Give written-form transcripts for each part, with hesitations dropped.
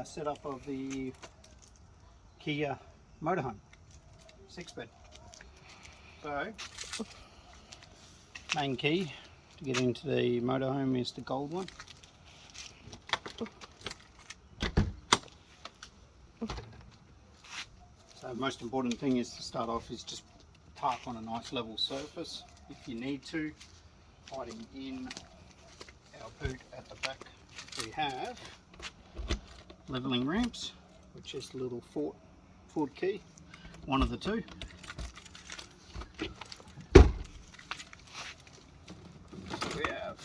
setup of the Kia motorhome 6-bed. So, main key to get into the motorhome is the gold one. So most important thing is to start off is just park on a nice level surface. If you need to, hiding in our boot at the back, we have leveling ramps, which is the little Ford key, one of the two. So we have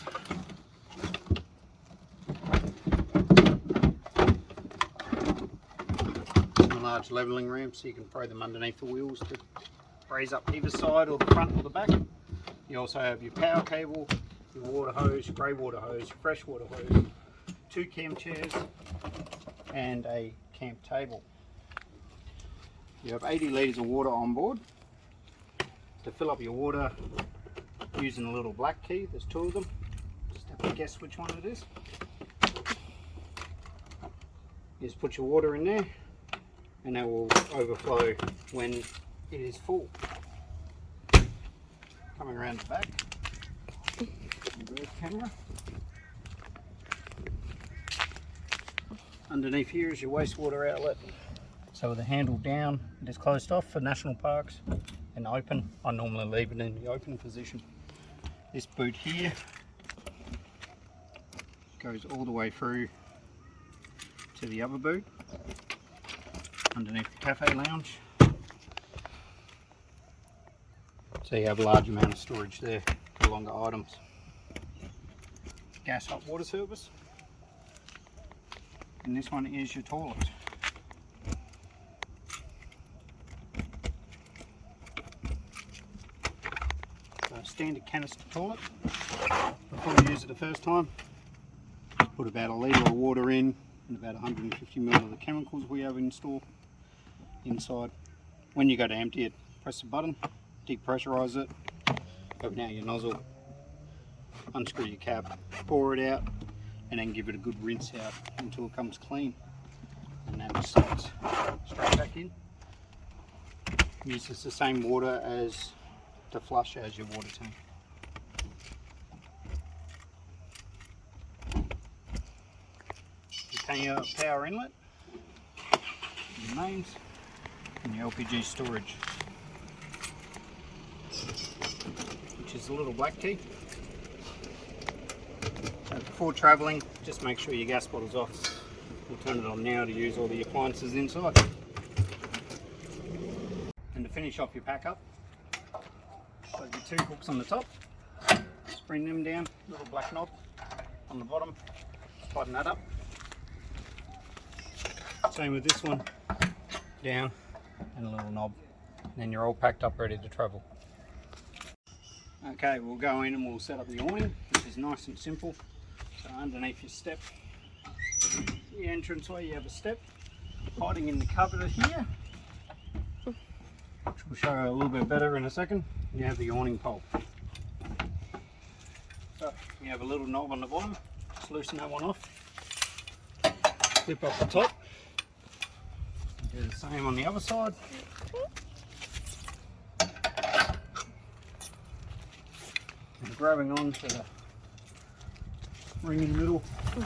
some large leveling ramps, so you can throw them underneath the wheels to raise up either side or the front or the back. You also have your power cable, your water hose, grey water hose, fresh water hose, 2 camp chairs and a camp table. You have 80 litres of water on board. To fill up your water using a little black key, there's 2 of them. Just have to guess which one it is. You just put your water in there and that will overflow when it is full. Coming around the back, reverse camera. Underneath here is your wastewater outlet. So with the handle down, it is closed off for national parks, and open. I normally leave it in the open position. This boot here goes all the way through to the other boot underneath the cafe lounge. So you have a large amount of storage there for longer items. Gas hot water service. And this one is your toilet. So a standard canister toilet. Before you use it the first time, put about 1 litre of water in and about 150 ml of the chemicals we have in store inside. When you go to empty it, press the button, depressurise it, open out your nozzle, unscrew your cap, pour it out, and then give it a good rinse out until it comes clean. And then it slides straight back in. Uses the same water as to flush as your water tank. Your power inlet, your mains, and your LPG storage, which is a little black key. So before travelling, just make sure your gas bottle's off. We'll turn it on now to use all the appliances inside. And to finish off your pack up, got your 2 hooks on the top, just bring them down, little black knob on the bottom, tighten that up. Same with this one, down, and a little knob, and then you're all packed up ready to travel. Okay, we'll go in and we'll set up the awning, which is nice and simple. So underneath your step, the entranceway, you have a step. Hiding in the cupboard here, which we'll show you a little bit better in a second, you have the awning pole. So you have a little knob on the bottom, just loosen that one off, clip off the top. Do the same on the other side. And grabbing on to the ring in the middle. Pull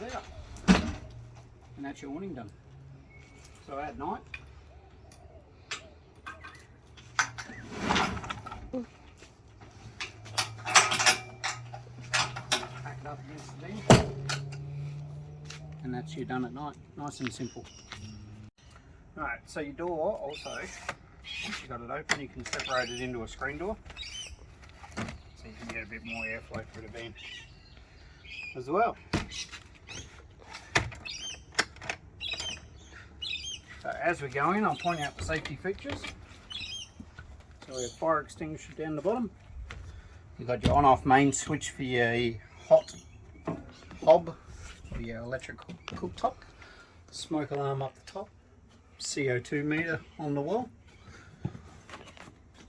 it out. And that's your awning done. So at night, pack it up against the beam. And that's you done at night. Nice and simple. Alright, so your door also, once you got it open, you can separate it into a screen door. So you can get a bit more airflow through the beam as well. So as we go in, I'll point out the safety features. So we have fire extinguisher down the bottom. You've got your on-off main switch for your hot hob, or your electric cooktop, smoke alarm up the top, CO2 meter on the wall,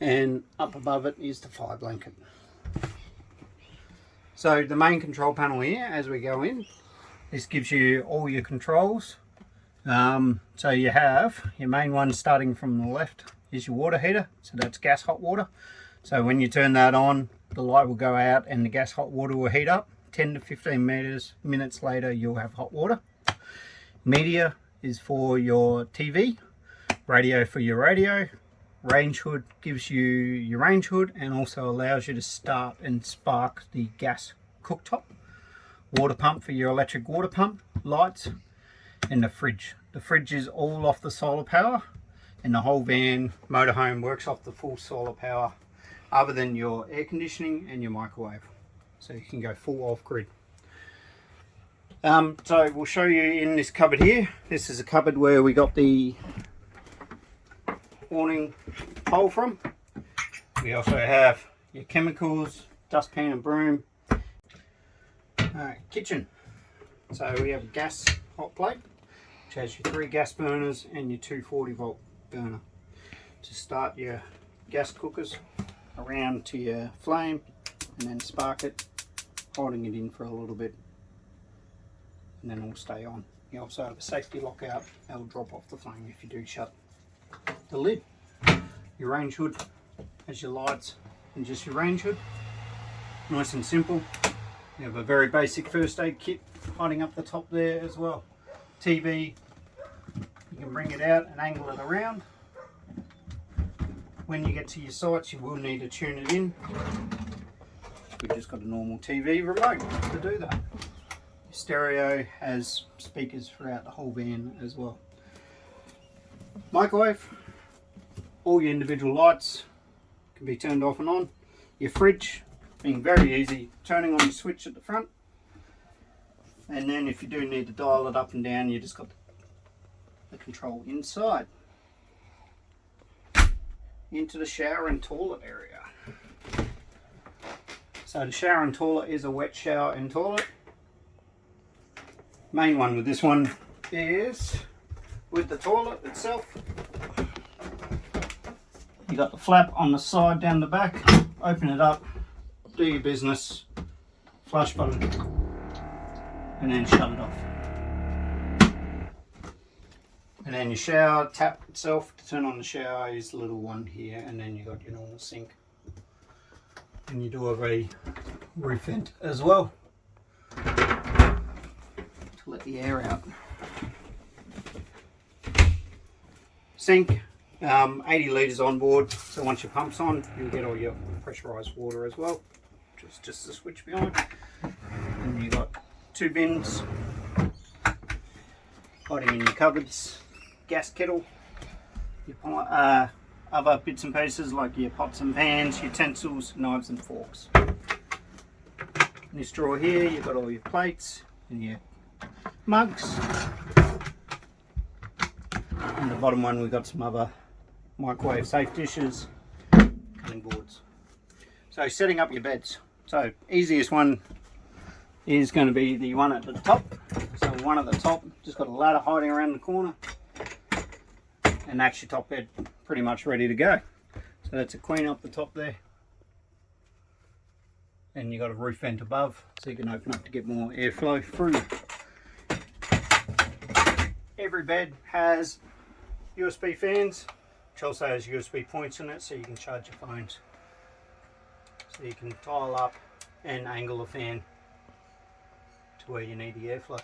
and up above it is the fire blanket. So the main control panel here, as we go in, This gives you all your controls. So you have your main one starting from the left is your water heater, so that's gas hot water. So when you turn that on, the light will go out and the gas hot water will heat up. 10 to 15 minutes later you'll have hot water. Media is for your TV, radio for your radio. Range hood gives you your range hood and also allows you to start and spark the gas cooktop. Water pump for your electric water pump, lights, and the fridge. The fridge is all off the solar power, and the whole van motorhome works off the full solar power other than your air conditioning and your microwave. So you can go full off grid. So we'll show you in this cupboard here. This is a cupboard where we got the awning pole from. We also have your chemicals, dustpan and broom. Kitchen. So we have a gas hot plate, which has your 3 gas burners and your 240 volt burner to start your gas cookers around to your flame and then spark it, holding it in for a little bit, and then it'll stay on. You also have a safety lockout that'll drop off the flame if you do shut the lid. Your range hood has your lights and just your range hood. Nice and simple. You have a very basic first aid kit hiding up the top there as well. TV, you can bring it out and angle it around. When you get to your sites you will need to tune it in. We've just got a normal TV remote to do that. Your stereo has speakers throughout the whole van as well. Microwave, all your individual lights can be turned off and on. Your fridge, being very easy, turning on the switch at the front, and then if you do need to dial it up and down, you just got the control inside. Into the shower and toilet area. So the shower and toilet is a wet shower and toilet. Main one with this one is with the toilet itself. You got the flap on the side down the back. Open it up, do your business, flush button, and then shut it off. And then your shower tap itself to turn on the shower is the little one here, and then you got your normal sink. And you do have a roof vent as well to let the air out. Sink, 80 litres on board, so once your pump's on you'll get all your pressurised water as well, just the switch behind. And you've got 2 bins hiding in your cupboards, gas kettle, your other bits and pieces like your pots and pans, utensils, knives and forks. In this drawer here you've got all your plates and your mugs. And the bottom one we've got some other microwave safe dishes, cutting boards. So setting up your beds. So easiest one is going to be the one at the top. So one at the top, just got a ladder hiding around the corner, and that's your top bed pretty much ready to go. So that's a queen up the top there, and you got a roof vent above so you can open up to get more airflow through. Every bed has USB fans, which also has USB points in it so you can charge your phones. So you can dial up and angle the fan to where you need the airflow.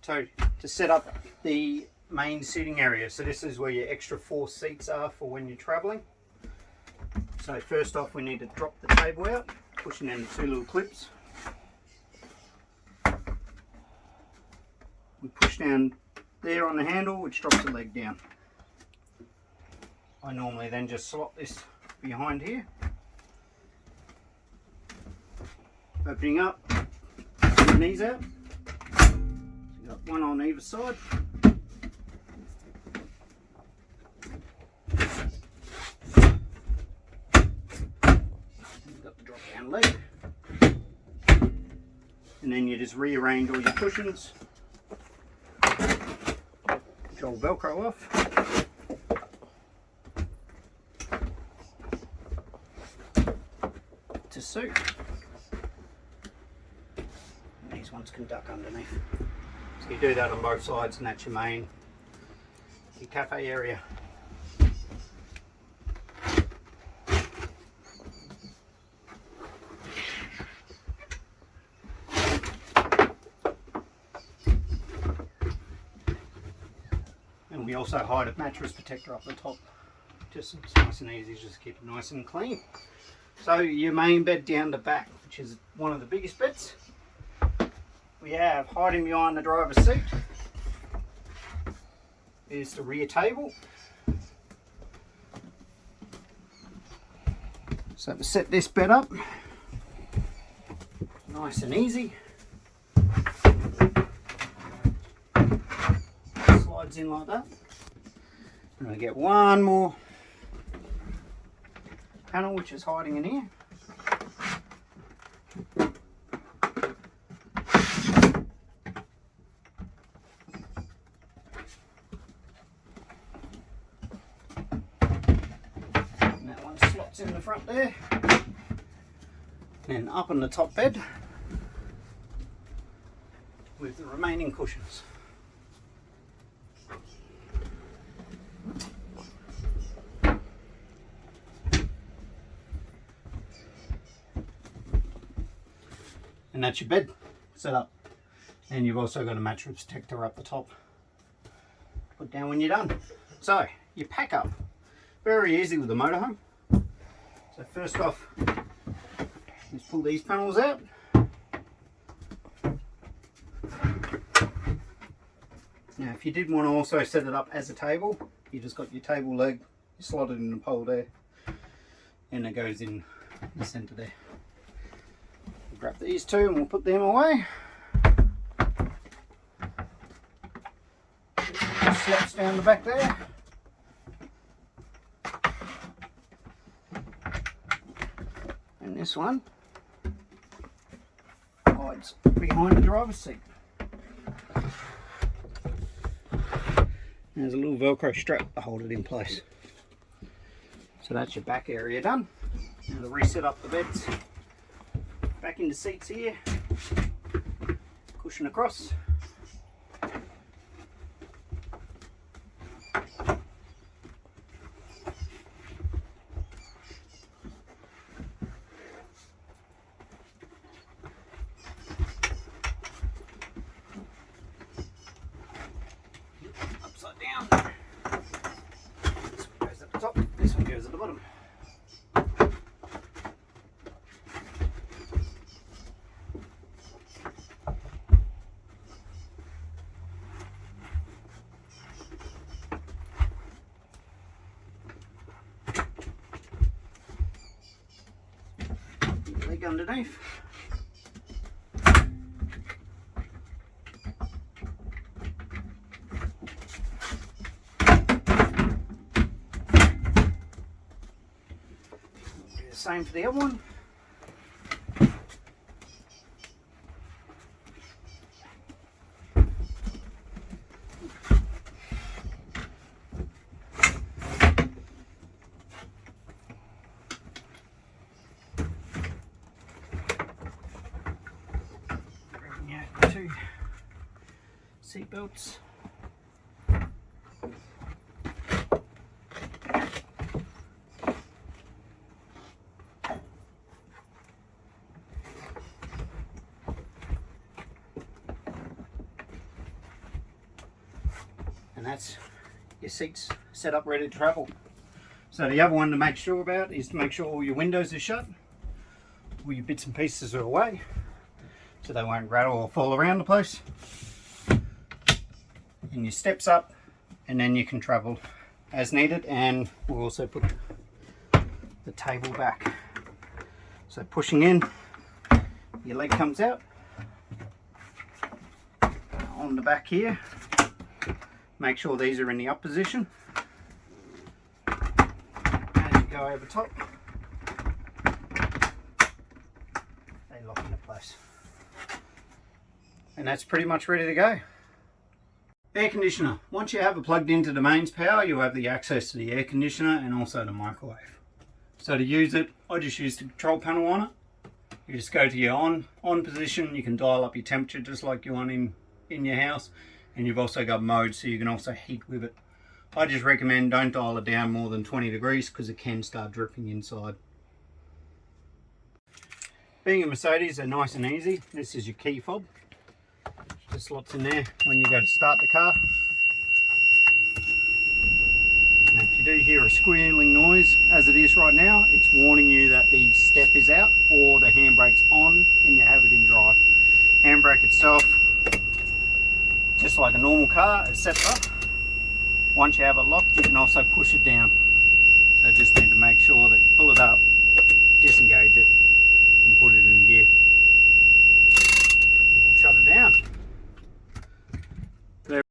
So to set up the main seating area, so this is where your extra 4 seats are for when you're traveling. So first off we need to drop the table out, pushing in the 2 little clips. We push down there on the handle, which drops the leg down. I normally then just slot this behind here, opening up, the knees out. So you've got one on either side. You've got the drop down leg. And then you just rearrange all your cushions. All Velcro off. To suit. These ones can duck underneath. So you do that on both sides, and that's your main, your cafe area. And we also hide a mattress protector up the top. Just it's nice and easy, just keep it nice and clean. So your main bed down the back, which is one of the biggest beds. We have hiding behind the driver's seat is the rear table. So to set this bed up, nice and easy. Slides in like that. And I get one more panel which is hiding in here. And that one slots in the front there. And up on the top bed with the remaining cushions. And that's your bed set up. And you've also got a mattress protector up the top. Put down when you're done. So, you pack up. Very easy with the motorhome. So first off, let's pull these panels out. Now if you did want to also set it up as a table, you just got your table leg, you slot it in the pole there, and it goes in the centre there. We'll grab these two and we'll put them away. Slots down the back there. And this one hides behind the driver's seat. There's a little Velcro strap to hold it in place. So that's your back area done. Now to reset up the beds, back into seats here, cushion across. Upside down. This one goes at the top, this one goes at the bottom. Leg underneath. Same for the other one. Grabbing out two seat belts. And that's your seats set up ready to travel. So the other one to make sure about is to make sure all your windows are shut, all your bits and pieces are away, so they won't rattle or fall around the place. And your steps up, and then you can travel as needed. And we'll also put the table back. So pushing in, your leg comes out on the back here. Make sure these are in the up position. As you go over top, they lock into place. And that's pretty much ready to go. Air conditioner. Once you have it plugged into the mains power, you'll have the access to the air conditioner and also the microwave. So to use it, I just use the control panel on it. You just go to your on position. You can dial up your temperature just like you want in your house, and you've also got mode so you can also heat with it. I just recommend don't dial it down more than 20 degrees because it can start dripping inside. Being a Mercedes, they're nice and easy. This is your key fob. Just slots in there when you go to start the car. And if you do hear a squealing noise, as it is right now, it's warning you that the step is out or the handbrake's on and you have it in drive. Handbrake itself, just like a normal car, it sets up. Once you have it locked, you can also push it down. So just need to make sure that you pull it up, disengage it, and put it in gear. And we'll shut it down.